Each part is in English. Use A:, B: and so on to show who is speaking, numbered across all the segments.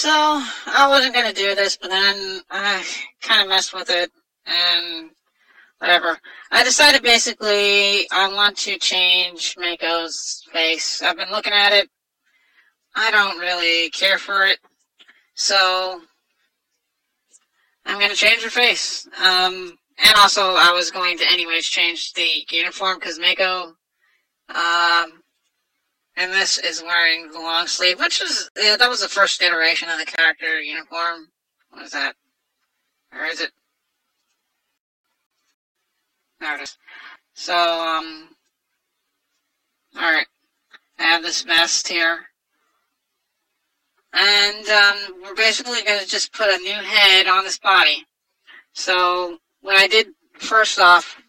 A: So, I wasn't going to do this, but then I kind of messed with it, and whatever. I decided basically I want to change Mako's face. I've been looking at it. I don't really care for it. So, I'm going to change her face. And also, I was going to anyways change the uniform because Mako, and this is wearing the long sleeve, which is, yeah, that was the first iteration of the character uniform. What is that? Or is it? There it is. So, alright. I have this vest here. And, we're basically going to just put a new head on this body. So, what I did first off,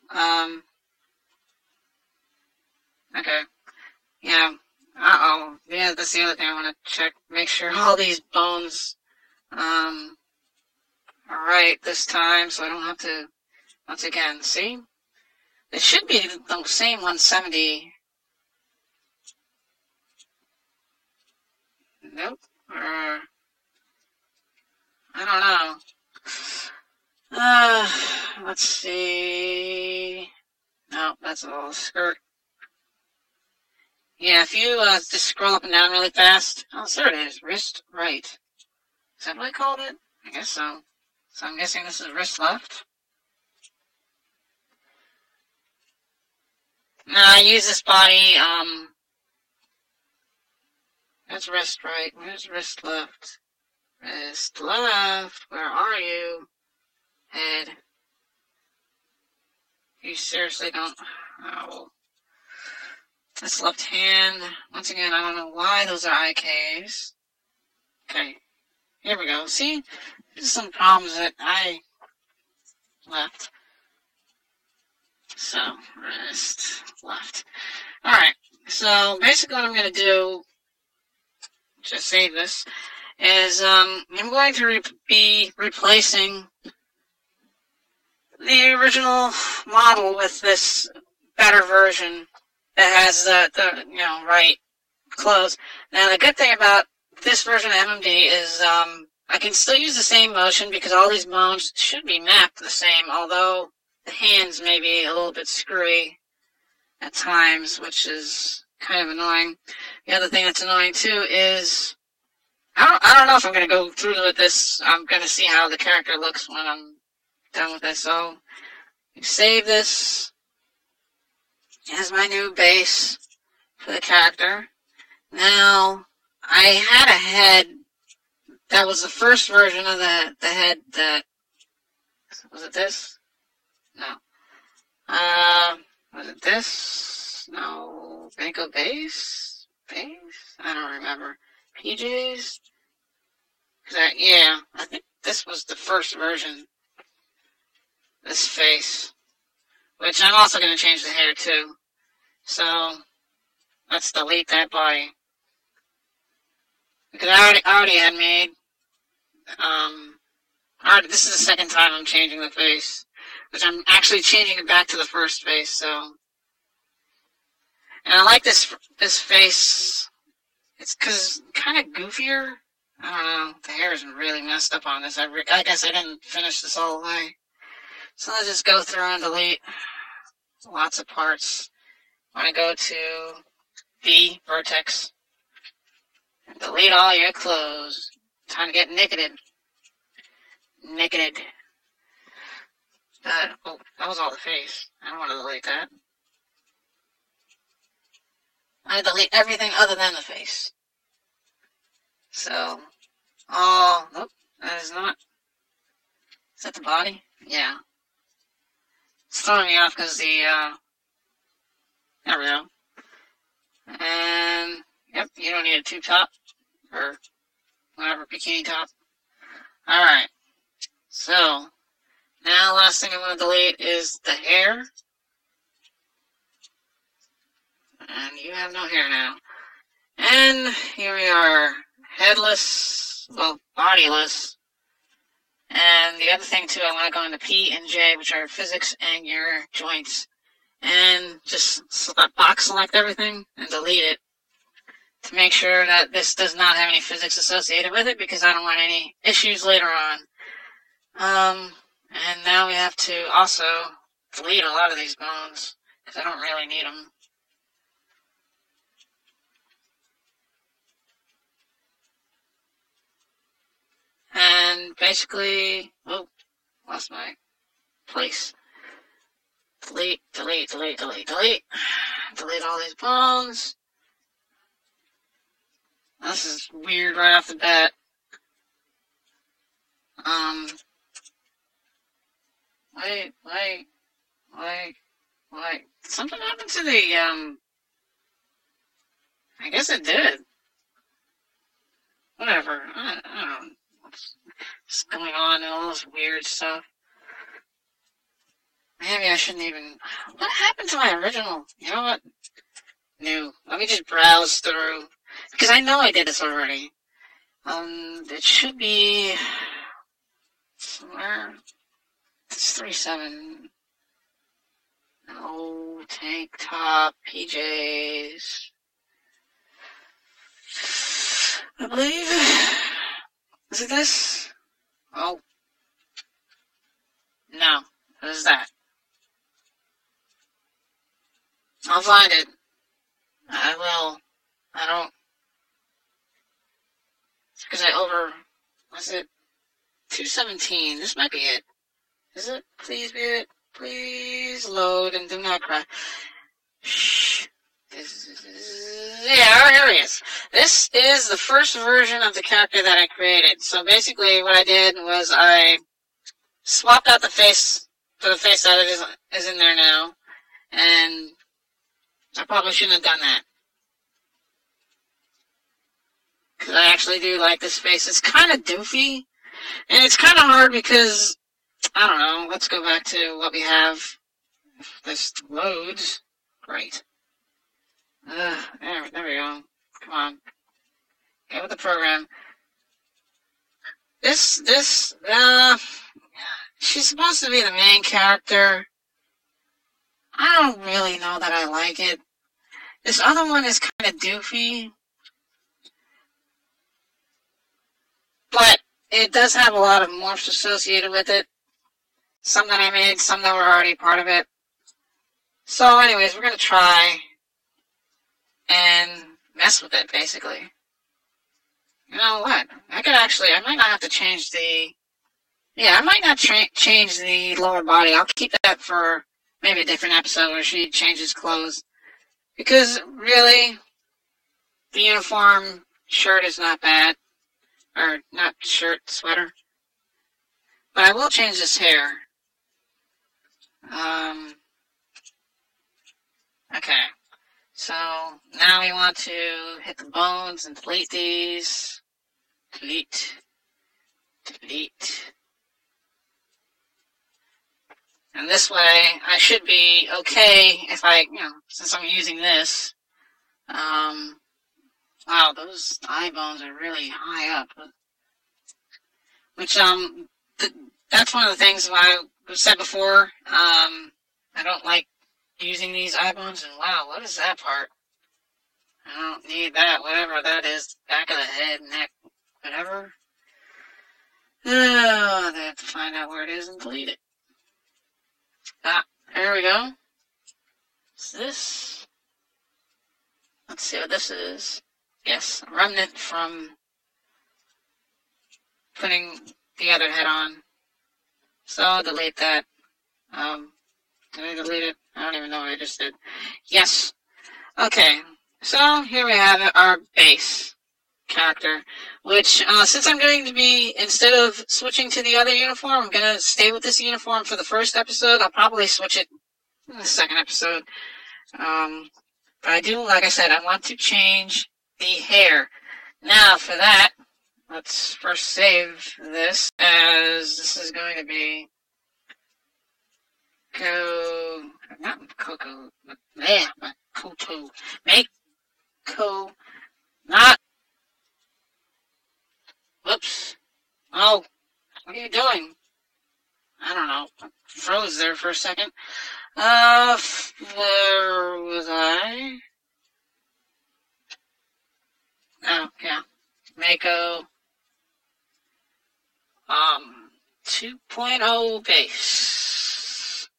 A: okay. Yeah. Uh-oh. Yeah, that's the other thing I want to check. Make sure all these bones, are right this time, so I don't have to, once again, see? It should be the same 170. Nope. I don't know. Let's see. No, that's a little skirt. Yeah, if you just scroll up and down really fast. Oh, there it is. Wrist right. Is that what I called it? I guess so. So I'm guessing this is wrist left. Now I use this body, that's wrist right. Where's wrist left? Wrist left. Where are you? Head. You seriously don't. Oh. This left hand. Once again, I don't know why those are IKs. Okay. Here we go. See? There's some problems that I left. So, wrist left. Alright. So, basically what I'm going to do, just save this, is I'm going to be replacing the original model with this better version that has the right clothes. Now, the good thing about this version of MMD is I can still use the same motion because all these bones should be mapped the same, although the hands may be a little bit screwy at times, which is kind of annoying. The other thing that's annoying too is I don't know if I'm going to go through with this. I'm going to see how the character looks when I'm done with this. So, save this as my new base for the character. Now, I had a head that was the first version of the head that, was it this? No. Was it this? No. Banco base? Base? I don't remember. PJs? Yeah, I think this was the first version. This face. Which I'm also going to change the hair too. So, let's delete that body. Because I already had made, this is the second time I'm changing the face. Which I'm actually changing it back to the first face, so. And I like this face. It's because kind of goofier. I don't know. The hair is really messed up on this. I guess I didn't finish this all the way. So let's just go through and delete lots of parts. I want to go to V, vertex. And delete all your clothes. Time to get nicketed. Nicketed. Oh, that was all the face. I don't want to delete that. I delete everything other than the face. So, nope, that is not. Is that the body? Yeah. It's throwing me off because there we go. And, yep, you don't need a tube top, or whatever, bikini top. Alright, so, now last thing I want to delete is the hair. And you have no hair now. And here we are, headless, well, bodiless. And the other thing too, I want to go into P and J, which are physics and your joints. And just box select everything and delete it. to make sure that this does not have any physics associated with it, because I don't want any issues later on. And now we have to also delete a lot of these bones, because I don't really need them. And basically, oh, lost my place. Delete, delete, delete, delete, delete. Delete all these bones. This is weird right off the bat. Wait. Something happened to the, I guess it did. Whatever. I don't know what's going on and all this weird stuff. Maybe I shouldn't even... What happened to my original? You know what? New. Let me just browse through. Because I know I did this already. It should be... somewhere... It's 3.7. No, tank top, PJs... I believe... Is it this? Oh. No. What is that? I'll find it. I will. I don't... It's because was it 217? This might be it. Is it? Please be it. Please load and do not cry. Shh. Yeah, here he is. This is the first version of the character that I created. So basically what I did was I swapped out the face for the face that is in there now. And I probably shouldn't have done that. Because I actually do like this face. It's kind of doofy. And it's kind of hard because, I don't know, let's go back to what we have. If this loads. Great. There we go. Come on. Get with the program. She's supposed to be the main character. I don't really know that I like it. This other one is kind of doofy. But it does have a lot of morphs associated with it. Some that I made, some that were already part of it. So anyways, we're going to try and mess with it, basically. You know what? I might not have to change I might not change the lower body. I'll keep that for maybe a different episode where she changes clothes. Because, really, the uniform shirt is not bad. Or, not shirt, sweater. But I will change this hair. Okay. So, now we want to hit the bones and delete these. Delete. And this way, I should be okay if since I'm using this. Wow, those eye bones are really high up. Which, that's one of the things I said before. I don't like using these eye bones, and wow, what is that part? I don't need that, whatever that is, back of the head, neck, whatever. I have to find out where it is and delete it. There we go. What's this? Let's see what this is. Yes, a remnant from putting the other head on. So I'll delete that. Did I delete it? I don't even know what I just did. Yes. Okay. So here we have our base character, which since I'm going to be, instead of switching to the other uniform, I'm going to stay with this uniform for the first episode. I'll probably switch it in the second episode. But I do, like I said, I want to change the hair. Now for that, let's first save this, as this is going to be whoops. Oh, what are you doing? I don't know. I froze there for a second. Where was I? Mako 2.0 base.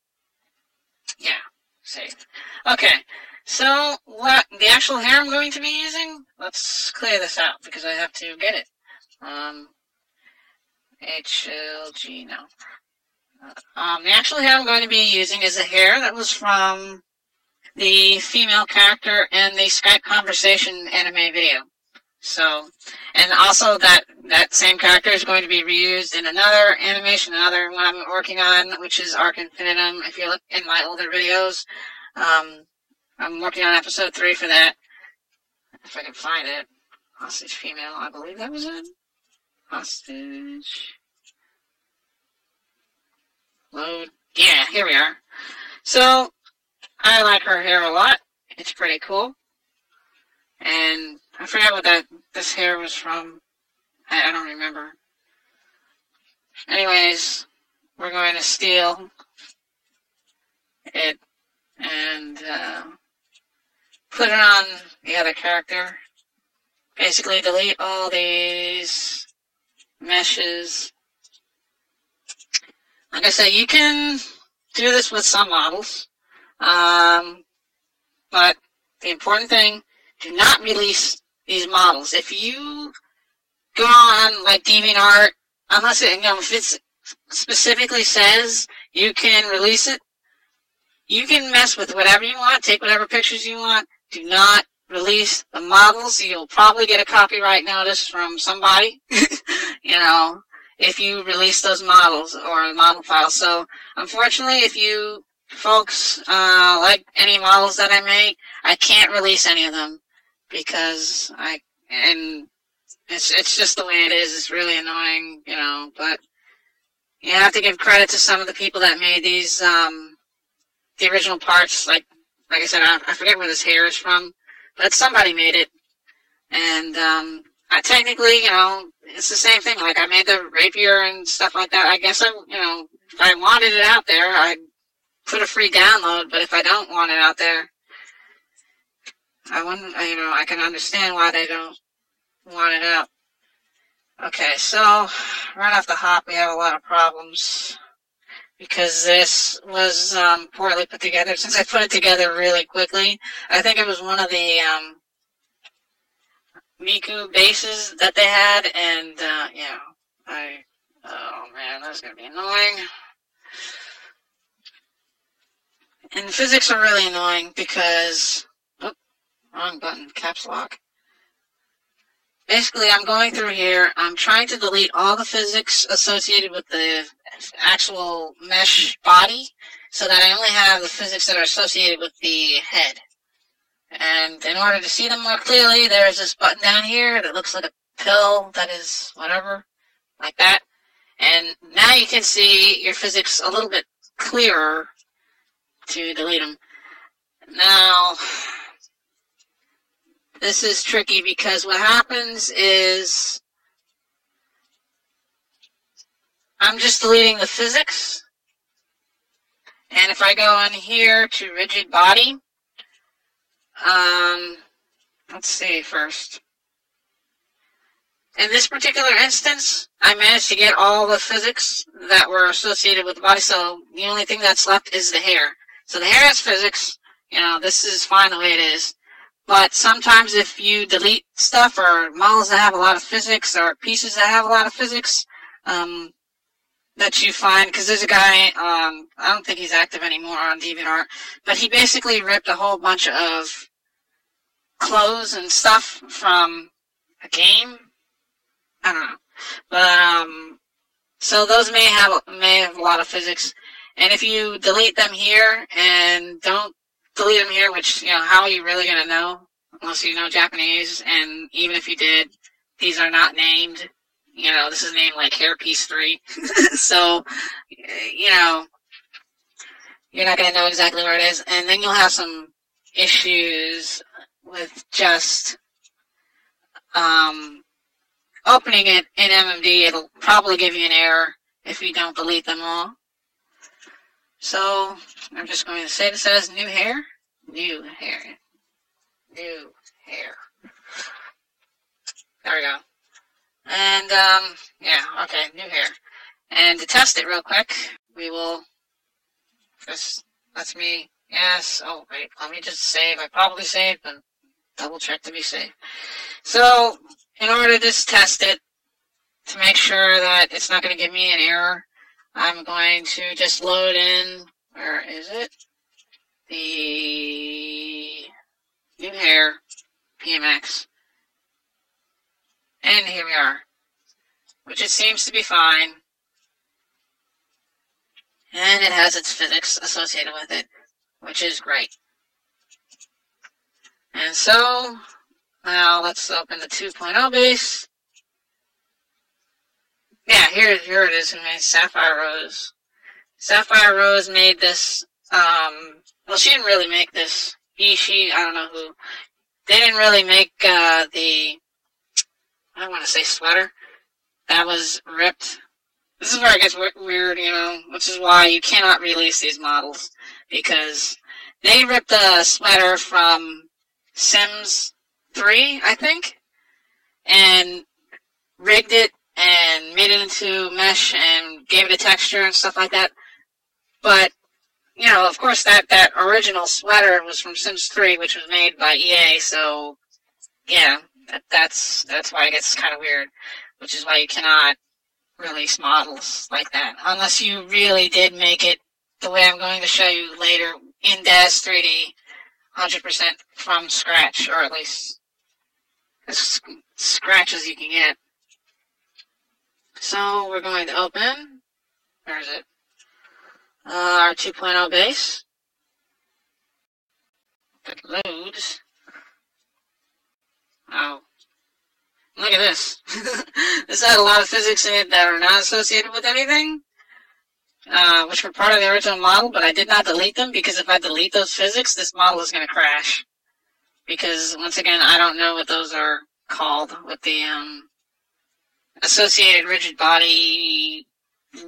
A: Yeah, save. Okay, so what the actual hair I'm going to be using? Let's clear this out because I have to get it. HLG, no. The actual hair I'm going to be using is a hair that was from the female character in the Skype conversation anime video. So, and also that same character is going to be reused in another animation, another one I'm working on, which is Arc Infinitum. If you look in my older videos, I'm working on episode 3 for that. If I can find it. Hostage female, I believe that was it. Hostage. Load. Yeah, here we are. So, I like her hair a lot. It's pretty cool. And I forgot what this hair was from. I don't remember. Anyways, we're going to steal it and put it on the other character. Basically delete all these meshes. Like I said, you can do this with some models. But the important thing, do not release these models. If you go on like DeviantArt, unless it, if it specifically says you can release it, you can mess with whatever you want, take whatever pictures you want. Do not release the models. You'll probably get a copyright notice from somebody, if you release those models or model files. So, unfortunately, if you folks like any models that I make, I can't release any of them because it's just the way it is. It's really annoying, but you have to give credit to some of the people that made these, the original parts. Like I said, I forget where this hair is from, but somebody made it. And, technically, it's the same thing. Like, I made the rapier and stuff like that. I guess if I wanted it out there, I'd put a free download, but if I don't want it out there, I wouldn't, I can understand why they don't want it out. Okay, so right off the hop, we have a lot of problems because this was poorly put together. Since I put it together really quickly, I think it was one of the Miku bases that they had, and oh man, that's gonna be annoying. And physics are really annoying because, wrong button, caps lock. Basically, I'm going through here, I'm trying to delete all the physics associated with the actual mesh body, so that I only have the physics that are associated with the head. And in order to see them more clearly, there's this button down here that looks like a pill that is whatever, like that. And now you can see your physics a little bit clearer to delete them. Now, this is tricky because what happens is I'm just deleting the physics. And if I go in here to rigid body, let's see first. In this particular instance, I managed to get all the physics that were associated with the body, so the only thing that's left is the hair. So the hair has physics, this is fine the way it is. But sometimes if you delete stuff or models that have a lot of physics or pieces that have a lot of physics, that you find, because there's a guy, I don't think he's active anymore on DeviantArt, but he basically ripped a whole bunch of clothes and stuff from a game. I don't know. But, so those may have a lot of physics. And if you delete them here and don't delete them here, which, how are you really going to know? Unless you know Japanese, and even if you did, these are not named. This is named like Hairpiece 3. So, you're not going to know exactly where it is. And then you'll have some issues with just opening it in MMD. It'll probably give you an error if you don't delete them all. So, I'm just going to say this as new hair. New hair. New hair. There we go. And, yeah, okay, new hair. And to test it real quick, we will just, that's me, yes, oh, wait, let me just save. I probably saved, but double check to be safe. So, in order to just test it, to make sure that it's not going to give me an error, I'm going to just load in, where is it? The new hair, PMX. And here we are, which it seems to be fine. And it has its physics associated with it, which is great. And so, now let's open the 2.0 base. Yeah, here it is in my Sapphire Rose. Sapphire Rose made this, well, she didn't really make this. She, I don't know who. They didn't really make, I don't want to say sweater. That was ripped. This is where it gets weird, you know, which is why you cannot release these models. Because they ripped a sweater from Sims 3, I think, and rigged it and made it into mesh and gave it a texture and stuff like that. But, you know, of course, that original sweater was from Sims 3, which was made by EA, so, yeah, that's why it gets kind of weird, which is why you cannot release models like that, unless you really did make it the way I'm going to show you later in DAZ 3D, 100% from scratch, or at least as scratch as you can get. So we're going to open, where is it? Our 2.0 base. If it loads. Oh. Look at this. This had a lot of physics in it that are not associated with anything, which were part of the original model, but I did not delete them, because if I delete those physics, this model is going to crash. Because, once again, I don't know what those are called, what the associated rigid body,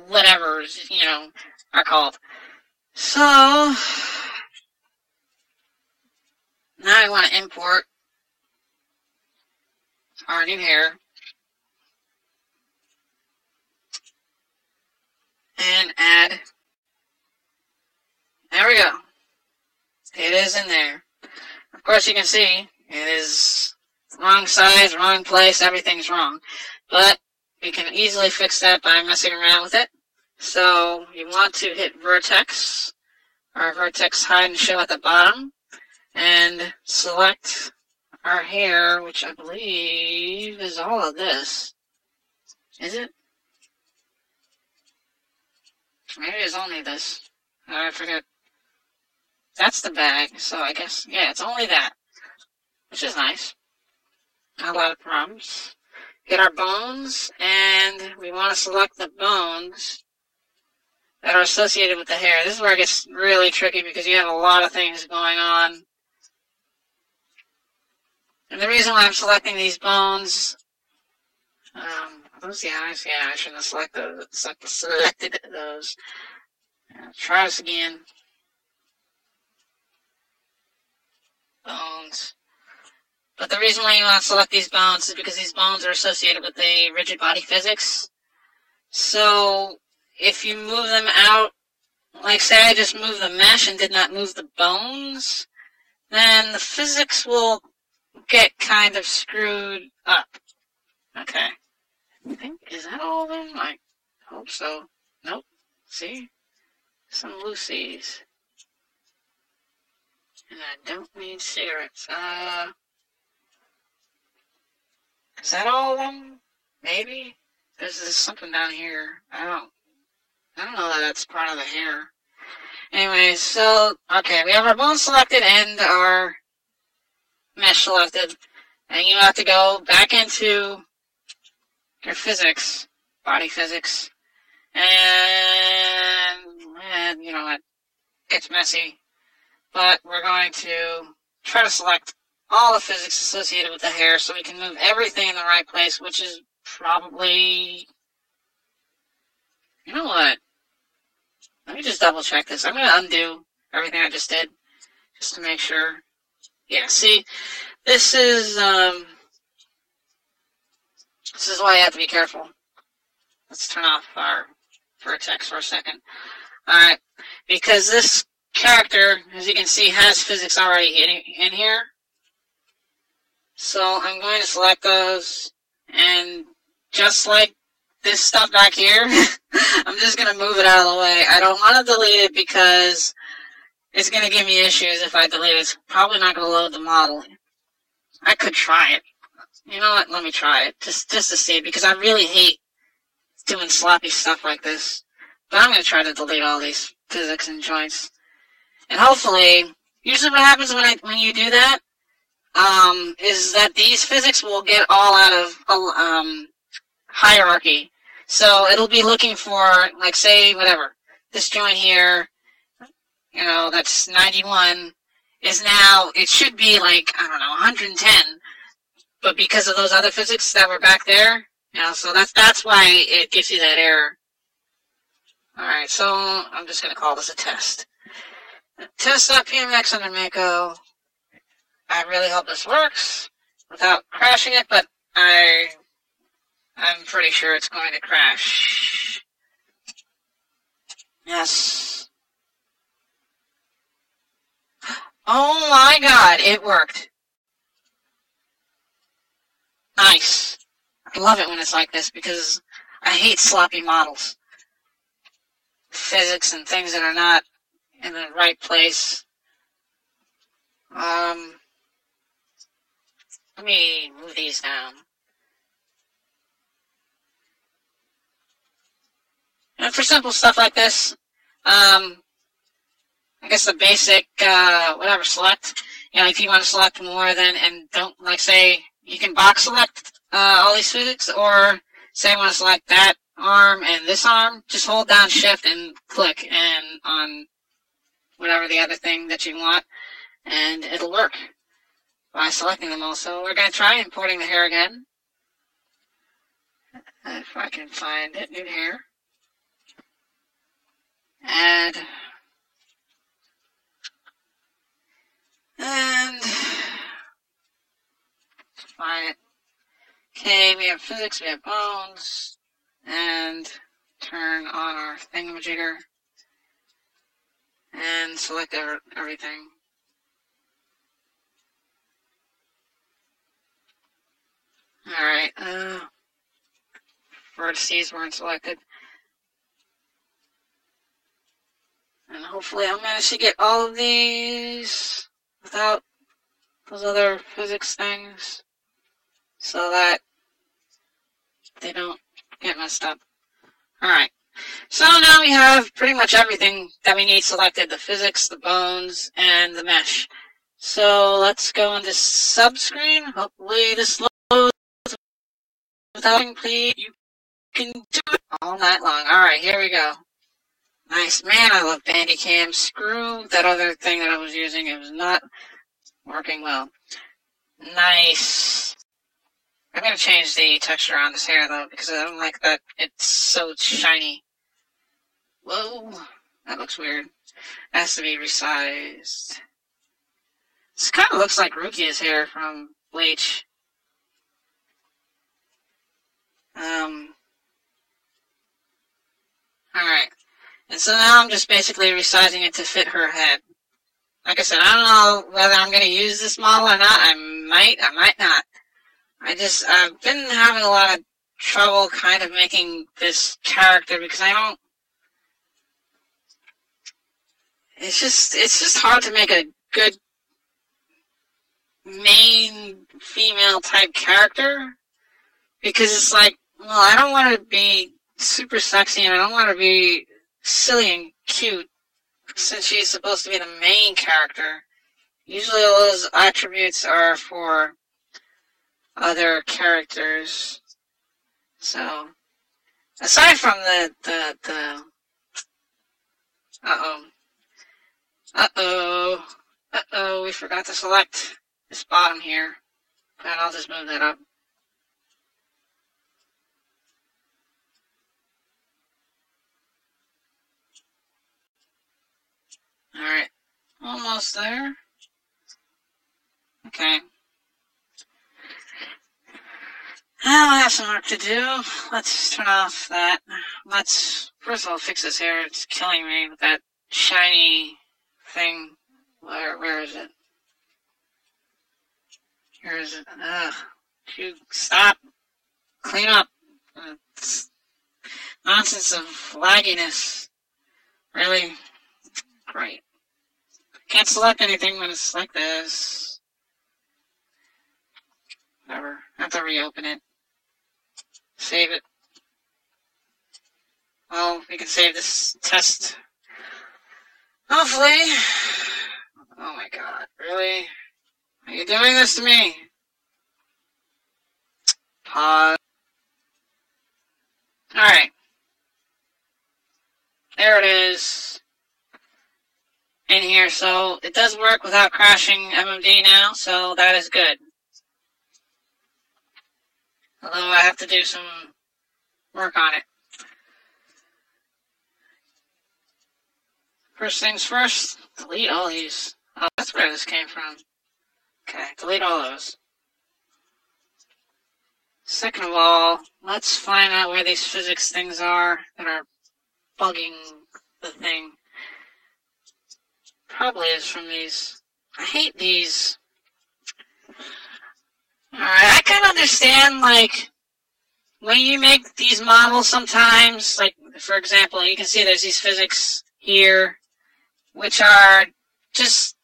A: whatever, you know, are called. So, now I want to import our new hair and add. There we go. It is in there. Of course, you can see it is wrong size, wrong place, everything's wrong. But we can easily fix that by messing around with it. So you want to hit vertex, or vertex hide and show at the bottom, and select our hair, which I believe is all of this. Is it? Maybe it's only this. I forget. That's the bag, so I guess, yeah, it's only that, which is nice. Not a lot of problems. Get our bones, and we want to select the bones that are associated with the hair. This is where it gets really tricky, because you have a lot of things going on. And the reason why I'm selecting these bones, those the eyes? Yeah, I shouldn't have selected those. Try this again. Bones. But the reason why you want to select these bones is because these bones are associated with the rigid body physics. So, if you move them out, like say I just moved the mesh and did not move the bones, then the physics will get kind of screwed up. Okay. I think, is that all of them? I hope so. Nope. See? Some loosies. And I don't need cigarettes. Is that all of them? Maybe? There's something down here. I don't know that that's part of the hair. Anyways, so, okay, we have our bones selected and our mesh selected. And you have to go back into your physics, body physics. And you know what? It's messy. But we're going to try to select all the physics associated with the hair so we can move everything in the right place, which is probably... You know what? Let me just double check this. I'm going to undo everything I just did, just to make sure. Yeah, see, this is This is why you have to be careful. Let's turn off our vertex for a second. Alright, because this character, as you can see, has physics already in here. So I'm going to select those, and just like this stuff back here, I'm just going to move it out of the way. I don't want to delete it because it's going to give me issues if I delete it. It's probably not going to load the model. I could try it. You know what? Let me try it, just to see, because I really hate doing sloppy stuff like this. But I'm going to try to delete all these physics and joints. And hopefully, usually what happens when you do that, is that these physics will get all out of hierarchy. So it'll be looking for, like, say, whatever, this joint here, you know, that's 91, is now, it should be like, I don't know, 110. But because of those other physics that were back there, you know, so that's why it gives you that error. Alright, so I'm just going to call this a test. Test.pmx under Mako. I really hope this works without crashing it, but I'm pretty sure it's going to crash. Yes. Oh my god, it worked. Nice. I love it when it's like this because I hate sloppy models. Physics and things that are not in the right place. Let me move these down. And for simple stuff like this, I guess the basic, whatever, select. You know, if you want to select more than, and don't, like, say, you can box select all these physics, or say I want to select that arm and this arm, just hold down shift and click and on whatever the other thing that you want, and it'll work by selecting them all. So we're going to try importing the hair again. If I can find it, new hair. Add. And find it. Okay, we have physics, we have bones, and turn on our thingamajigger and select everything. Alright, vertices weren't selected. And hopefully I'll manage to get all of these without those other physics things so that they don't get messed up. Alright, so now we have pretty much everything that we need selected. The physics, the bones, and the mesh. So let's go into subscreen. Hopefully this loads without please. You can do it all night long. Alright, here we go. Nice. Man, I love Bandicam. Screw that other thing that I was using. It was not working well. Nice. I'm going to change the texture on this hair, though, because I don't like that it's so shiny. Whoa. That looks weird. It has to be resized. This kind of looks like Rukia's hair from Bleach. Alright. And so now I'm just basically resizing it to fit her head. Like I said, I don't know whether I'm going to use this model or not. I might not. I've been having a lot of trouble kind of making this character because it's just hard to make a good main female type character because it's like, well, I don't want to be super sexy and I don't want to be silly and cute since she's supposed to be the main character. Usually all those attributes are for other characters. So, aside from the we forgot to select this bottom here. But I'll just move that up. Alright, almost there. Okay. I have some work to do. Let's turn off that. Let's first of all fix this hair. It's killing me with that shiny thing. Where is it? Here is it. Ugh. You stop. Clean up. It's nonsense of lagginess. Really great. Can't select anything when it's like this. Whatever. I have to reopen it. Save it. Well, we can save this test. Hopefully. Oh my god, really? Are you doing this to me? Pause. Alright. There it is. In here, so it does work without crashing MMD now, so that is good. Although I have to do some work on it. First things first, delete all these. Oh, that's where this came from. Okay, delete all those. Second of all, let's find out where these physics things are that are bugging the thing. Probably is from these. I hate these. Alright, I can understand, like, when you make these models sometimes, like, for example, you can see there's these physics here, which are just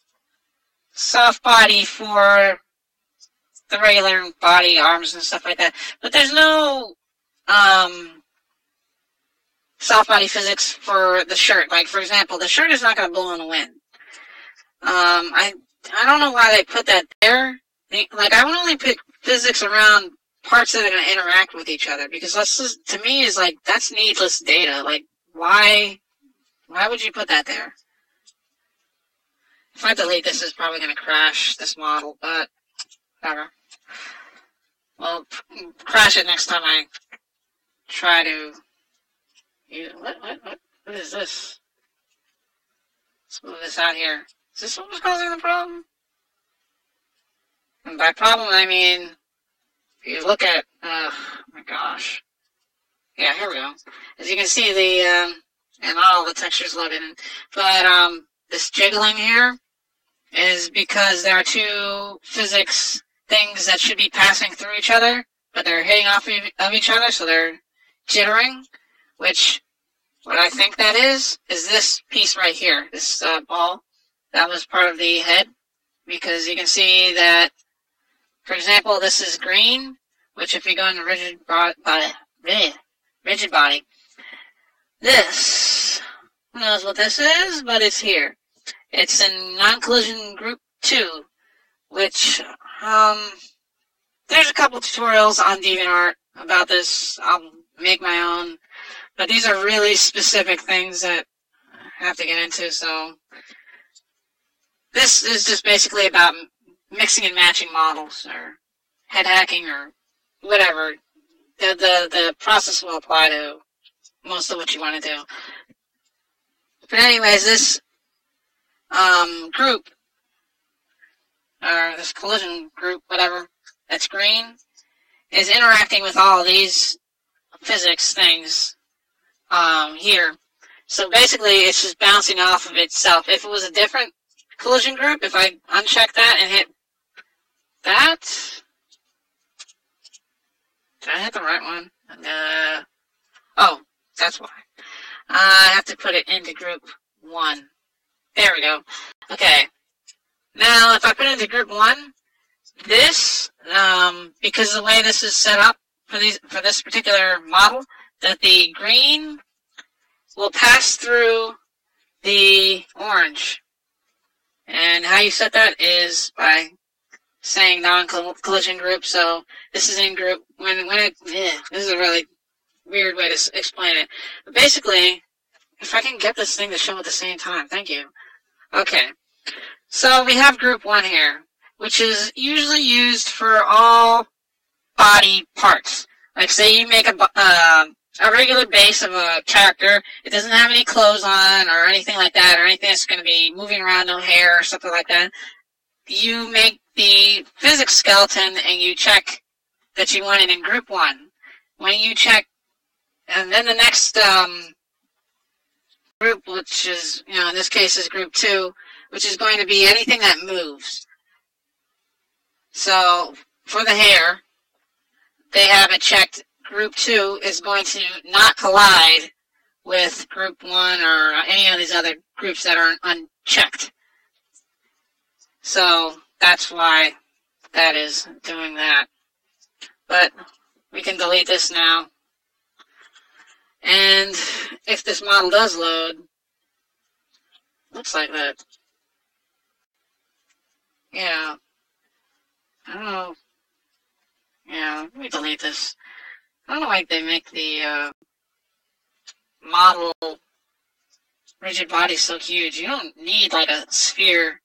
A: soft body for the regular body, arms and stuff like that. But there's no soft body physics for the shirt. Like, for example, the shirt is not going to blow in the wind. I don't know why they put that there. Like, I would only pick physics around parts that are going to interact with each other, because that's just, to me, is like, that's needless data. Like, why would you put that there? If I delete this, it's probably going to crash this model, but whatever. Well, crash it next time I try to use it. What is this? Let's move this out here. Is this what was causing the problem? And by problem, I mean, if you look at, oh my gosh. Yeah, here we go. As you can see, and all the textures loaded in. But, this jiggling here is because there are two physics things that should be passing through each other, but they're hitting off of each other, so they're jittering, which, what I think that is this piece right here, this ball. That was part of the head, because you can see that, for example, this is green, which if you go into rigid body, this, who knows what this is, but it's here. It's in non-collision group 2, which, there's a couple tutorials on DeviantArt about this. I'll make my own, but these are really specific things that I have to get into, so this is just basically about mixing and matching models, or head hacking, or whatever. The process will apply to most of what you want to do. But anyways, this group, or this collision group, whatever, that's green, is interacting with all of these physics things here. So basically, it's just bouncing off of itself. If it was a different collision group, if I uncheck that and hit that, did I hit the right one? Oh, that's why. I have to put it into group 1. There we go. Okay. Now, if I put it into group 1, this, because of the way this is set up for this particular model, that the green will pass through the orange. And how you set that is by saying non-collision group. So this is in group, this is a really weird way to explain it. But basically, if I can get this thing to show at the same time, thank you. Okay. So we have group 1 here, which is usually used for all body parts. Like, say you make a regular base of a character, it doesn't have any clothes on or anything like that, or anything that's going to be moving around, no hair or something like that. You make the physics skeleton and you check that you wanted in group 1. When you check, and then the next group, which is, in this case is group 2, which is going to be anything that moves. So for the hair, they have it checked. Group 2 is going to not collide with group 1 or any of these other groups that are unchecked. So that's why that is doing that. But we can delete this now. And if this model does load, looks like that. Yeah. I don't know. Yeah, let me delete this. I don't know why they make the model rigid body so huge. You don't need like a sphere,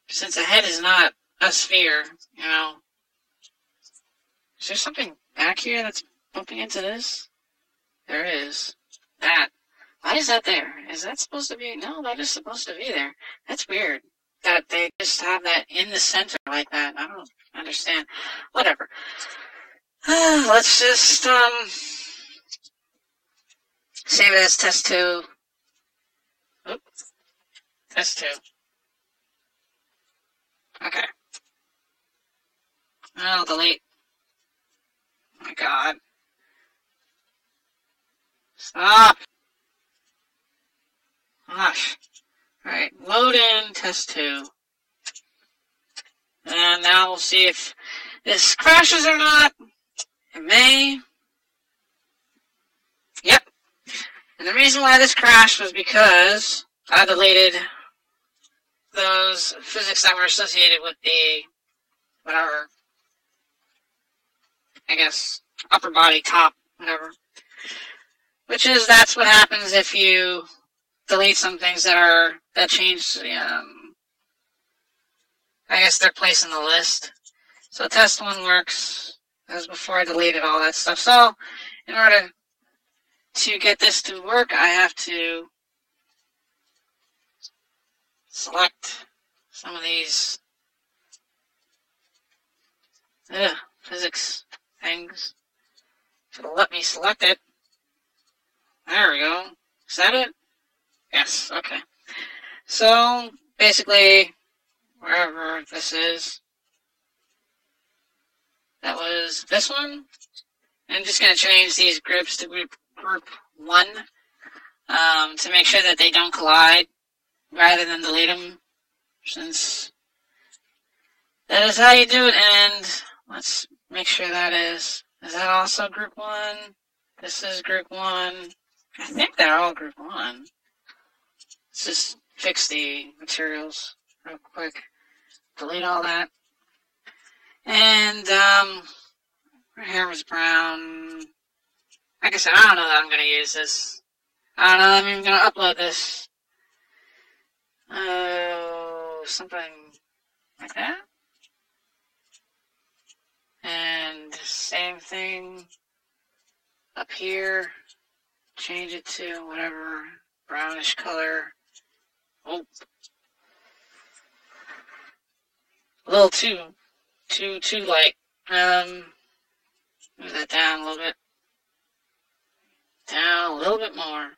A: since the head is not a sphere, Is there something back here that's bumping into this? There is. That. Why is that there? Is that supposed to be? No, that is supposed to be there. That's weird. That they just have that in the center like that. I don't understand. Whatever. Let's just save it as test 2. Oops. Test 2. Okay. I'll delete. Oh my God. Stop. Gosh. Alright, load in test 2. And now we'll see if this crashes or not. It may. Yep. And the reason why this crashed was because I deleted those physics that were associated with the, whatever, I guess, upper body, top, whatever. Which is, that's what happens if you delete some things that change, I guess, their place in the list. So test 1 works. That was before I deleted all that stuff. So, in order to get this to work, I have to select some of these physics things. It'll let me select it. There we go. Is that it? Yes, okay. So, basically, wherever this is, that was this one. I'm just going to change these groups to group 1 to make sure that they don't collide rather than delete them, since that is how you do it. And let's make sure that is that also group 1? This is group 1. I think they're all group 1. Let's just fix the materials real quick. Delete all that. And, her hair was brown. Like I said, I don't know that I'm going to use this. I don't know that I'm even going to upload this. Something like that. And same thing up here. Change it to whatever brownish color. Oh. A little too light. Move that down a little bit. Down a little bit more.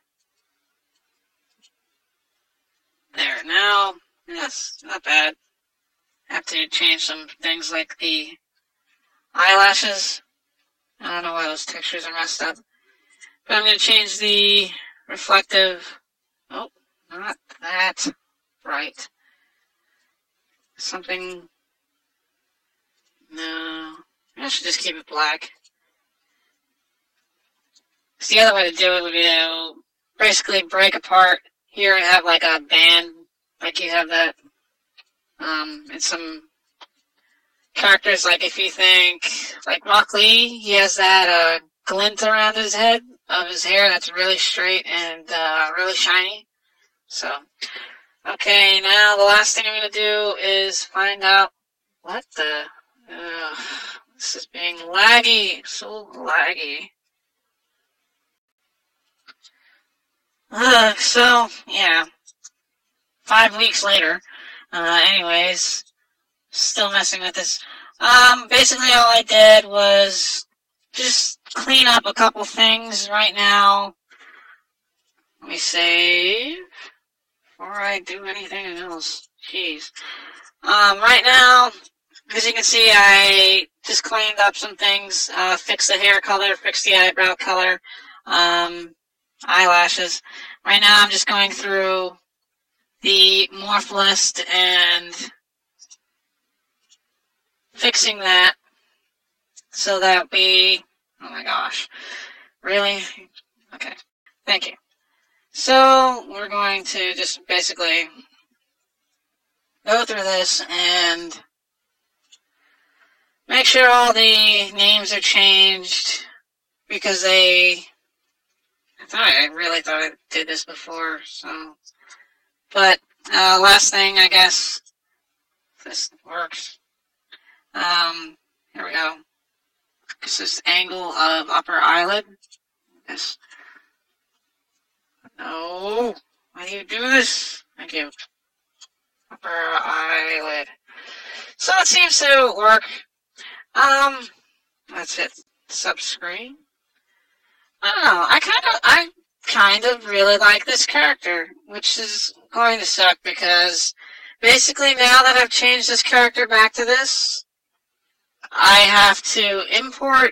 A: There, now, that's not bad. Have to change some things like the eyelashes. I don't know why those textures are messed up. But I'm going to change the reflective. Oh, not that bright. Something. No. I should just keep it black. So the other way to do it would be to basically break apart here and have like a band, like you have that in some characters. Like if you think like Rock Lee, he has that glint around his head of his hair that's really straight and really shiny. So, okay, now the last thing I'm going to do is find out what the... this is being laggy, so laggy. So, yeah, 5 weeks later, anyways, still messing with this. Basically all I did was just clean up a couple things right now. Let me save before I do anything else. Jeez. Right now, as you can see, I just cleaned up some things, fixed the hair color, fixed the eyebrow color, eyelashes. Right now I'm just going through the morph list and fixing that so that we, oh my gosh, really? Okay, thank you. So we're going to just basically go through this and make sure all the names are changed because I really thought I did this before, so. But last thing, I guess, if this works. Here we go. This is angle of upper eyelid. Yes. No. Why do you do this? Thank you. Upper eyelid. So it seems to work. That's it. Subscreen. I don't know. I kind of really like this character, which is going to suck because basically now that I've changed this character back to this, I have to import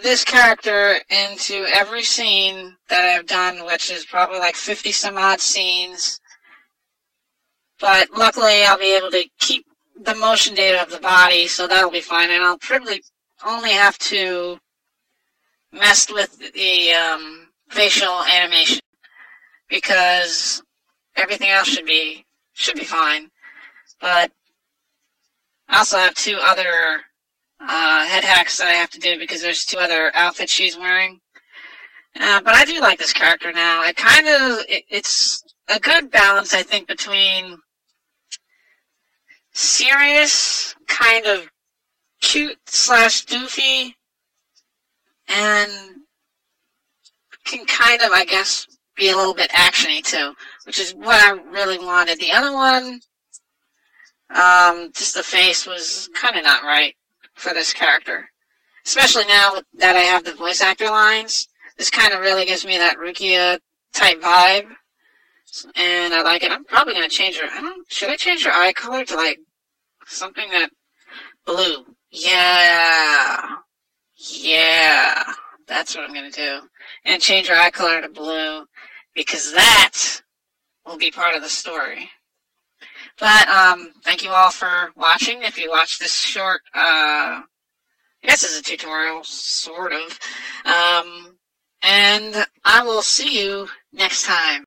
A: this character into every scene that I've done, which is probably like 50 some odd scenes. But luckily I'll be able to keep the motion data of the body, so that'll be fine, and I'll probably only have to mess with the facial animation because everything else should be fine. But I also have two other head hacks that I have to do because there's two other outfits she's wearing. But I do like this character now. It's a good balance, I think, between serious, kind of cute / doofy, and can kind of, I guess, be a little bit actiony too, which is what I really wanted. The other one, just the face was kind of not right for this character. Especially now that I have the voice actor lines. This kind of really gives me that Rukia type vibe. And I like it. I'm probably going to change her. Should I change her eye color to like something that blue? Yeah. That's what I'm going to do. And change her eye color to blue because that will be part of the story. But thank you all for watching. If you watched this short, I guess it's a tutorial, sort of. And I will see you next time.